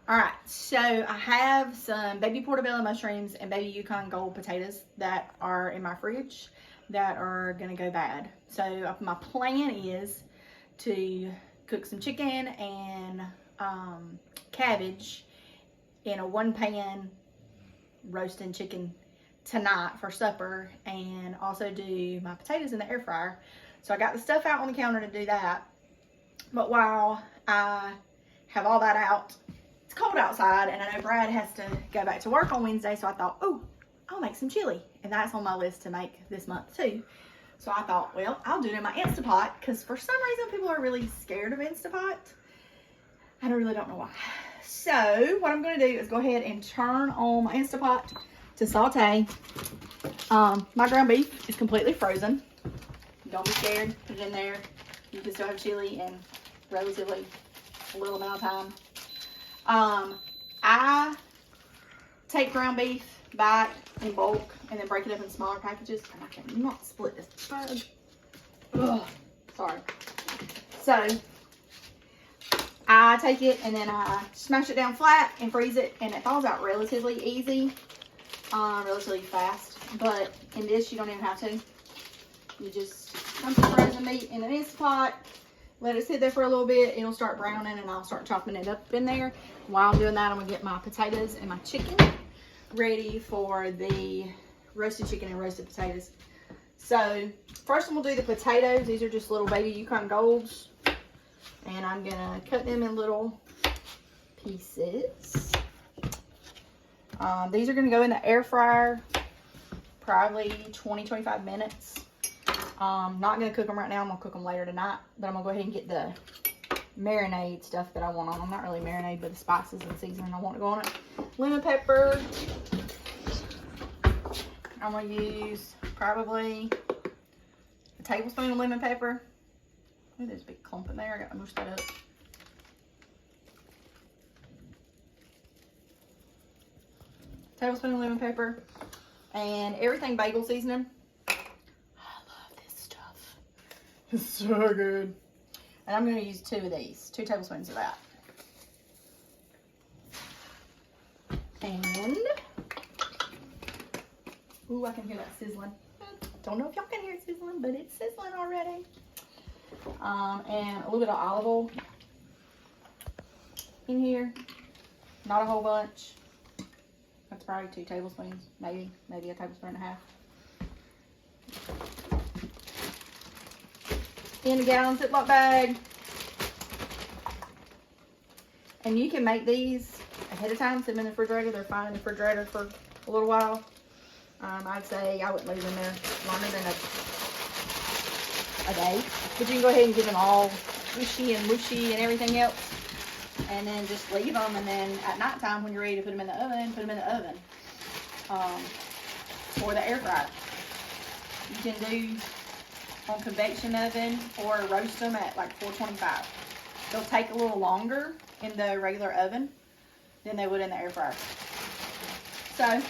All right, so I have some baby portobello mushrooms and baby Yukon Gold potatoes that are in my fridge that are gonna go bad. So my plan is to cook some chicken and cabbage in a 1-pan roasting chicken tonight for supper, and also do my potatoes in the air fryer. So I got the stuff out on the counter to do that. But while I have all that out, it's cold outside, and I know Brad has to go back to work on Wednesday, so I thought, oh, I'll make some chili. And that's on my list to make this month too. So I thought, well, I'll do it in my Instapot, because for some reason people are really scared of Instapot. I really don't know why. So what I'm going to do is go ahead and turn on my Instapot to saute. My ground beef is completely frozen. Don't be scared. Put it in there. You can still have chili in relatively a little amount of time. I take ground beef, buy it in bulk, and then break it up in smaller packages. And I cannot split this bug. Ugh, sorry. So I take it and then I smash it down flat and freeze it, and it thaws out relatively easy, relatively fast. But in this, you don't even have to. You just dump the frozen meat in an Instapot, let it sit there for a little bit. It'll start browning, and I'll start chopping it up in there. While I'm doing that, I'm gonna get my potatoes and my chicken ready for the roasted chicken and roasted potatoes. So first I'm gonna do the potatoes. These are just little baby Yukon Golds, and I'm gonna cut them in little pieces. These are gonna go in the air fryer, probably 20-25 minutes. Not gonna cook them right now. I'm gonna cook them later tonight, but I'm gonna go ahead and get the marinade stuff that I want on them. Not really marinade, but the spices and seasoning I want to go on it. Lemon pepper. I'm gonna use probably a tablespoon of lemon pepper. Look at this big clump in there. I gotta mush that up. Tablespoon of lemon pepper, and everything bagel seasoning. It's so good. And I'm going to use 2 of these, 2 tablespoons of that. And, ooh, I can hear that sizzling. Don't know if y'all can hear it sizzling, but it's sizzling already. And a little bit of olive oil in here. Not a whole bunch. That's probably 2 tablespoons, maybe a tablespoon and a half. In a gallon Ziploc bag. And you can make these ahead of time, sit them in the refrigerator. They're fine in the refrigerator for a little while. I'd say I wouldn't leave them there longer than a day. But you can go ahead and get them all squishy and mushy and everything else. And then just leave them, and then at nighttime when you're ready to put them in the oven, put them in the oven. Or the air fryer. You can do on convection oven or roast them at like 425. They'll take a little longer in the regular oven than they would in the air fryer. So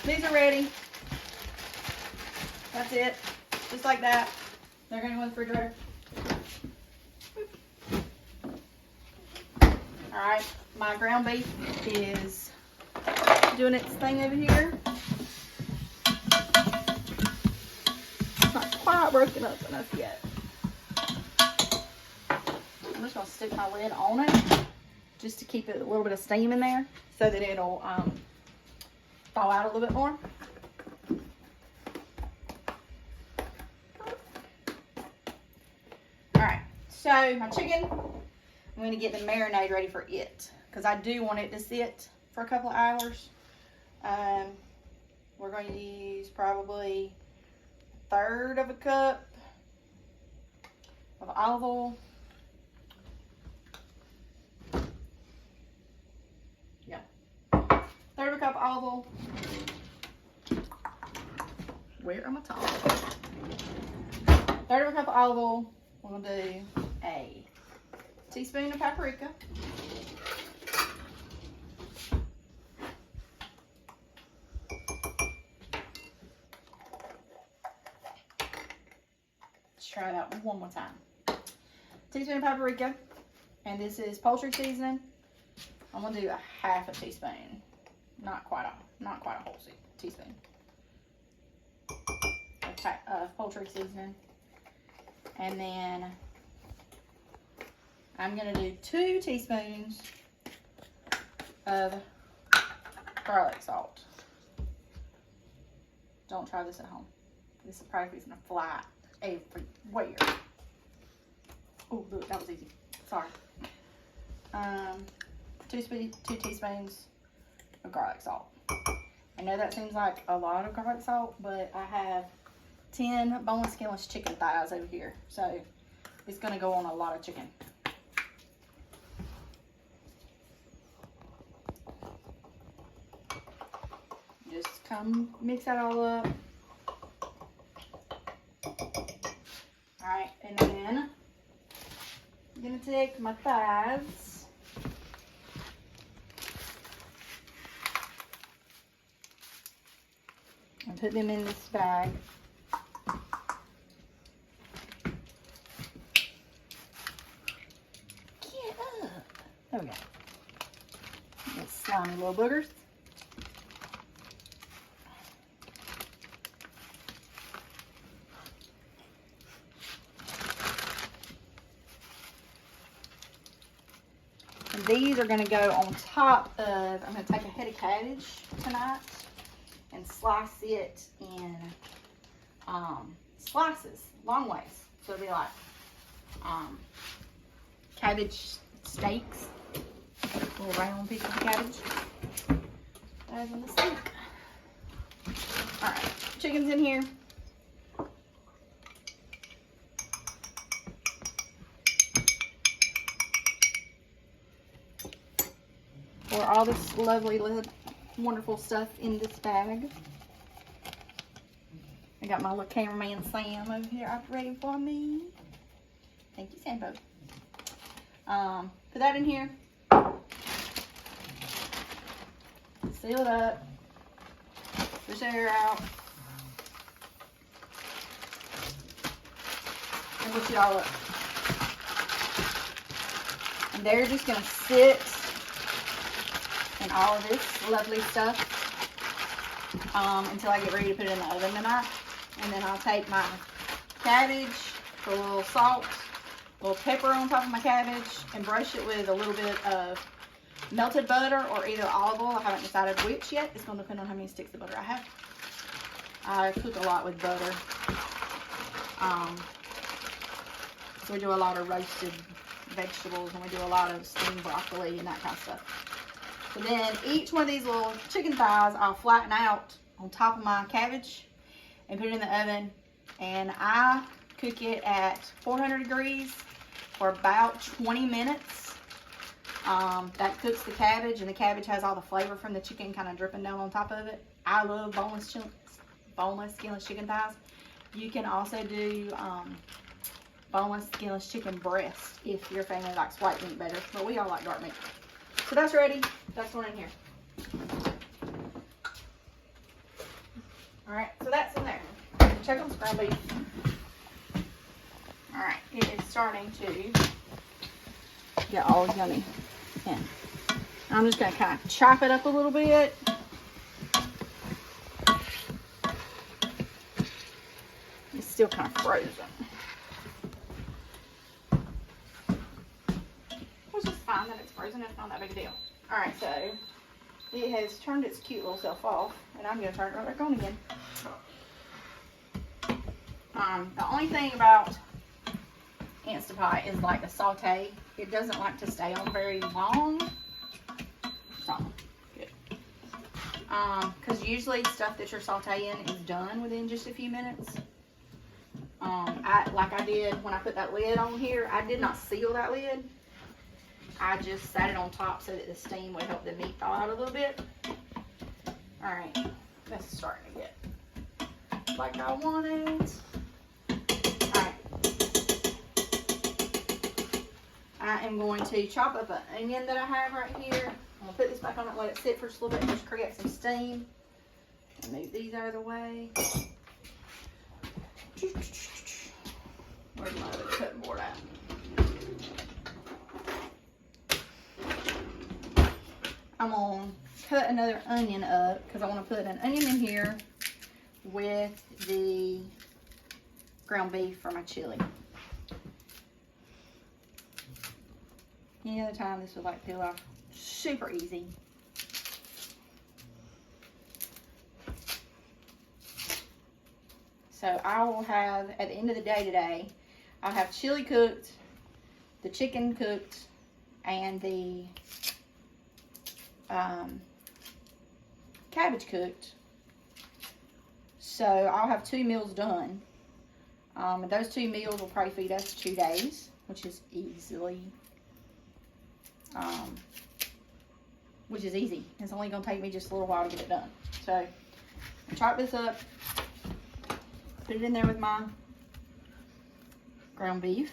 these are ready. That's it. Just like that. They're going to go in the refrigerator. Alright, my ground beef is doing its thing over here. Not broken up enough yet. I'm just going to stick my lid on it just to keep it a little bit of steam in there so that it'll thaw out a little bit more. Alright, so my chicken, I'm going to get the marinade ready for it because I do want it to sit for a couple of hours. We're going to use probably 1/3 of a cup of olive oil. Yeah. 1/3 of a cup of olive oil. Where are my towels? 1/3 of a cup of olive oil. We're going to do a teaspoon of paprika. Try it out one more time. Teaspoon of paprika, and this is poultry seasoning. I'm gonna do a half a teaspoon, not quite a whole teaspoon of poultry seasoning, and then I'm gonna do 2 teaspoons of garlic salt. Don't try this at home. This is probably gonna fly everywhere. Oh, look, that was easy. Sorry. 2 teaspoons of garlic salt. I know that seems like a lot of garlic salt, but I have 10 boneless, skinless chicken thighs over here, so it's gonna go on a lot of chicken. Just come mix that all up. Alright, and then I'm gonna take my thighs and put them in this bag. Get up. There we go. These slimy little boogers. And these are going to go on top of, I'm going to take a head of cabbage tonight and slice it in slices, long ways. So it'll be like cabbage steaks, little round pieces of cabbage. As in the sink. Alright, chicken's in here. Pour all this lovely, wonderful stuff in this bag. I got my little cameraman Sam over here operating for me. Thank you, Sambo. Put that in here. Seal it up. Push the air out. And push it all up. And they're just going to sit in all of this lovely stuff until I get ready to put it in the oven tonight. And then I'll take my cabbage, put a little salt, a little pepper on top of my cabbage, and brush it with a little bit of melted butter or either olive oil. I haven't decided which yet. It's going to depend on how many sticks of butter I have. I cook a lot with butter. So we do a lot of roasted vegetables, and we do a lot of steamed broccoli and that kind of stuff. So then each one of these little chicken thighs I'll flatten out on top of my cabbage and put it in the oven. And I cook it at 400 degrees for about 20 minutes. That cooks the cabbage, and the cabbage has all the flavor from the chicken kind of dripping down on top of it. I love boneless, skinless chicken thighs. You can also do boneless, skinless chicken breast if your family likes white meat better, but we all like dark meat. So that's ready. That's going in here. Alright, so that's in there. Check on ground beef. Alright, it is starting to get all yummy in. I'm just going to kind of chop it up a little bit. It's still kind of frozen. Which is fine that it's frozen. It's not that big a deal. Alright, so it has turned its cute little self off, and I'm going to turn it right back on again. The only thing about Instapot is like the saute. It doesn't like to stay on very long. So, good. Because usually stuff that you're sauteing is done within just a few minutes. Like I did when I put that lid on here, I did not seal that lid. I just sat it on top so that the steam would help the meat thaw out a little bit. Alright, that's starting to get like I wanted. Alright. I am going to chop up an onion that I have right here. I'm going to put this back on it, let it sit for just a little bit, and just create some steam. And move these out of the way. Where's my other cutting board at? I'm gonna cut another onion up because I want to put an onion in here with the ground beef for my chili. Any other time this would like peel off super easy. So I will have, at the end of the day today, I'll have chili cooked, the chicken cooked, and the cabbage cooked. So I'll have 2 meals done. And those 2 meals will probably feed us 2 days, which is easily, easy. It's only gonna take me just a little while to get it done. So chop this up, put it in there with my ground beef.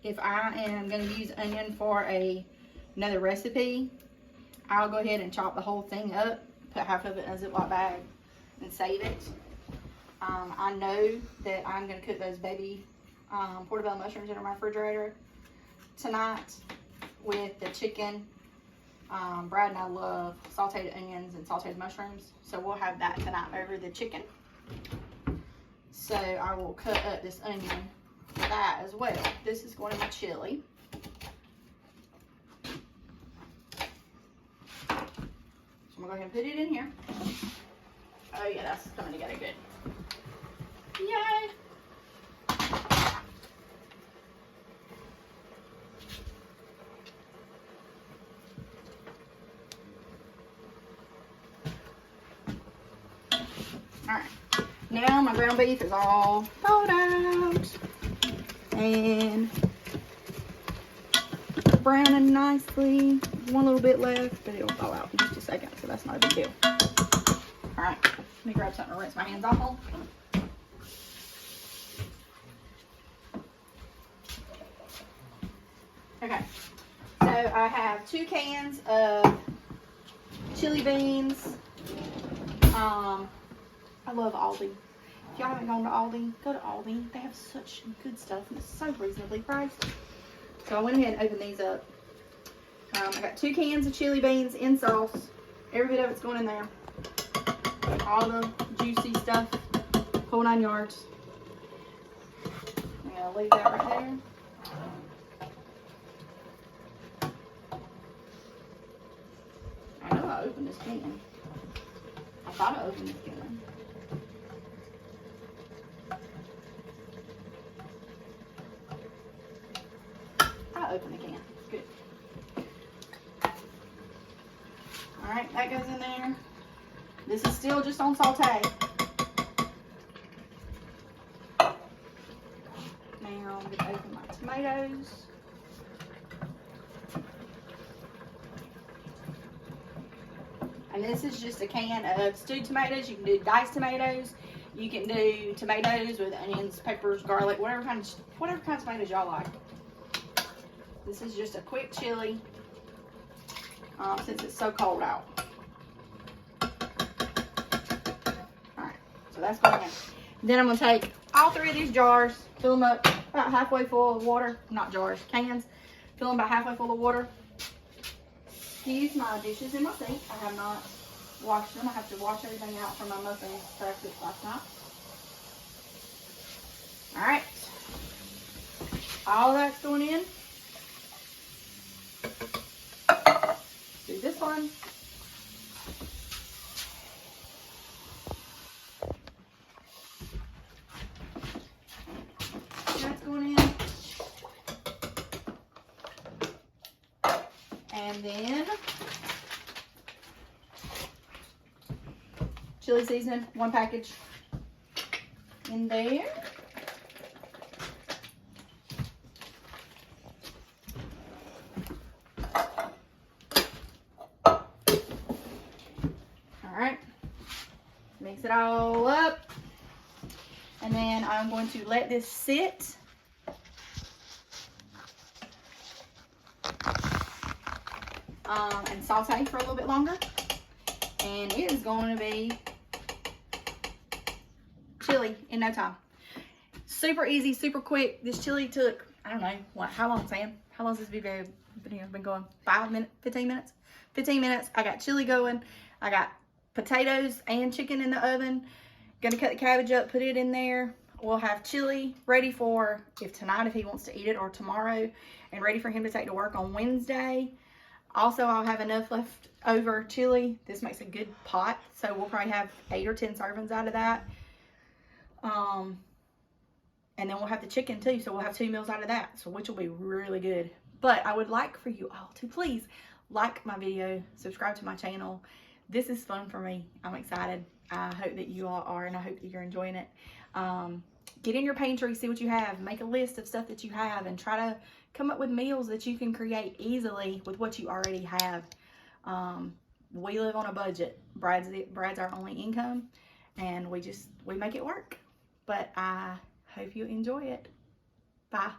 If I am going to use onion for another recipe, I'll go ahead and chop the whole thing up, put half of it in a Ziploc bag, and save it. I know that I'm going to cook those baby portobello mushrooms in my refrigerator tonight with the chicken. Brad and I love sauteed onions and sauteed mushrooms, so we'll have that tonight over the chicken. So I will cut up this onion for that as well. This is going in my chili. So I'm going to go ahead and put it in here. Oh yeah, that's coming together good. Yay! Alright, now my ground beef is all thawed out and browning nicely. One little bit left, but it'll thaw out in just a second, so that's not a big deal. Alright, let me grab something to rinse my hands off on. Okay, so I have 2 cans of chili beans. I love Aldi. If y'all haven't gone to Aldi, go to Aldi. They have such good stuff and it's so reasonably priced. So I went ahead and opened these up. I got 2 cans of chili beans in sauce. Every bit of it's going in there. All the juicy stuff, whole 9 yards. I'm gonna leave that right there. I know I opened this can. I thought I opened this can. I opened the can. Good. Alright, that goes in there. This is still just on saute. Now I'm going to open my tomatoes. And this is just a can of stewed tomatoes. You can do diced tomatoes. You can do tomatoes with onions, peppers, garlic, whatever kind of tomatoes y'all like. This is just a quick chili since it's so cold out. Alright, so that's going in. Then I'm going to take all 3 of these jars, fill them up about halfway full of water. Not jars, cans. Fill them about halfway full of water. Excuse my dishes in my sink. I have not washed them. I have to wash everything out from my muffins that I cooked last night. Alright. All that's going in. Do this one. That's going in. And then chili seasoning, 1 package in there. Alright, mix it all up. And then I'm going to let this sit. and saute for a little bit longer. And it is going to be chili in no time. Super easy, super quick. This chili took, I don't know, what, how long, Sam? How long has this video been going? 5 minutes, 15 minutes? 15 minutes. I got chili going. I got potatoes and chicken in the oven. Gonna cut the cabbage up, put it in there. We'll have chili ready for tonight if he wants to eat it, or tomorrow, and ready for him to take to work on Wednesday. Also, I'll have enough left over chili. This makes a good pot, so we'll probably have 8 or 10 servings out of that. And then we'll have the chicken too, so we'll have 2 meals out of that, so which will be really good. But I would like for you all to please like my video, subscribe to my channel. This is fun for me. I'm excited. I hope that you all are, and I hope that you're enjoying it. Get in your pantry, see what you have, make a list of stuff that you have, and try to come up with meals that you can create easily with what you already have. We live on a budget. Brad's our only income, and we make it work. But I hope you enjoy it. Bye.